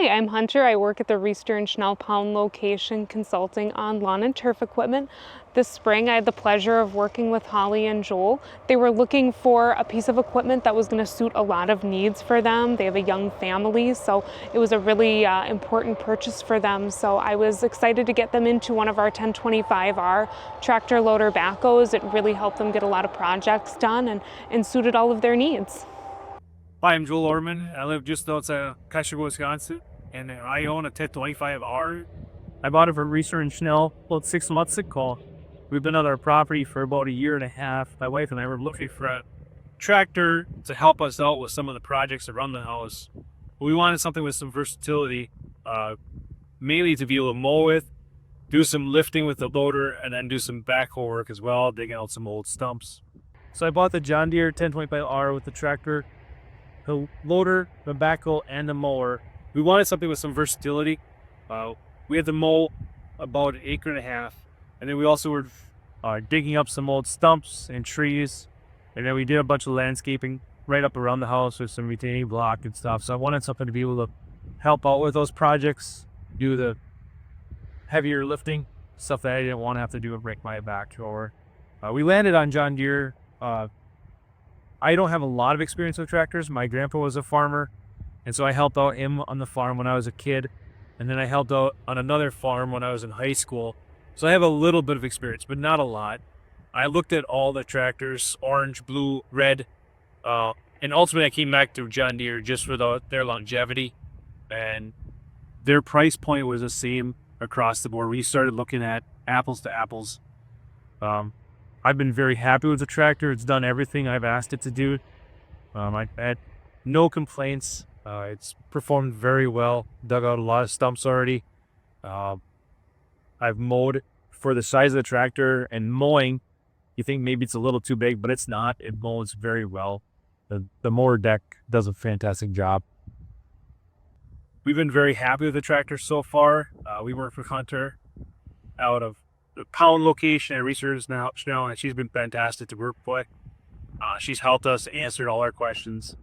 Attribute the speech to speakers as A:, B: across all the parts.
A: Hi, I'm Hunter. I work at the Reister and Schnell Pound location consulting on lawn and turf equipment. This spring I had the pleasure of working with Holly and Joel. They were looking for a piece of equipment that was going to suit a lot of needs for them. They have a young family, so it was a really important purchase for them. So I was excited to get them into one of our 1025R tractor loader backhoes. It really helped them get a lot of projects done and suited all of their needs.
B: Hi, I'm Joel Ortman. I live just outside of Custer, Wisconsin, and I own a 1025R. I bought it from Reister and Schnell about 6 months ago. We've been on our property for about a year and a half. My wife and I were looking for a tractor to help us out with some of the projects around the house. We wanted something with some versatility, mainly to be able to mow with, do some lifting with the loader, and then do some backhoe work as well, digging out some old stumps. So I bought the John Deere 1025R with the tractor, the loader, the backhoe, and the mower. We wanted something with some versatility. We had to mow about 1.5 acres, and then we also were digging up some old stumps and trees, and then we did a bunch of landscaping right up around the house with some retaining block and stuff. So I wanted something to be able to help out with those projects, do the heavier lifting, stuff that I didn't want to have to do and break my back over. We landed on John Deere. I don't have a lot of experience with tractors. My grandpa was a farmer, and so I helped out him on the farm when I was a kid, and then I helped out on another farm when I was in high school. So I have a little bit of experience, but not a lot. I looked at all the tractors, orange, blue, red, and ultimately I came back to John Deere just for their longevity, and their price point was the same across the board. We started looking at apples to apples. I've been very happy with the tractor. It's done everything I've asked it to do. I've had no complaints. It's performed very well. Dug out a lot of stumps already. I've mowed for the size of the tractor, and mowing, you think maybe it's a little too big, but it's not. It mows very well. The mower deck does a fantastic job. We've been very happy with the tractor so far. We work with Hunter out of the Pound location at Research now, and she's been fantastic to work with. She's helped us answer all our questions.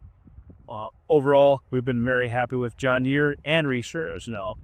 B: Overall, we've been very happy with John Deere and Research now.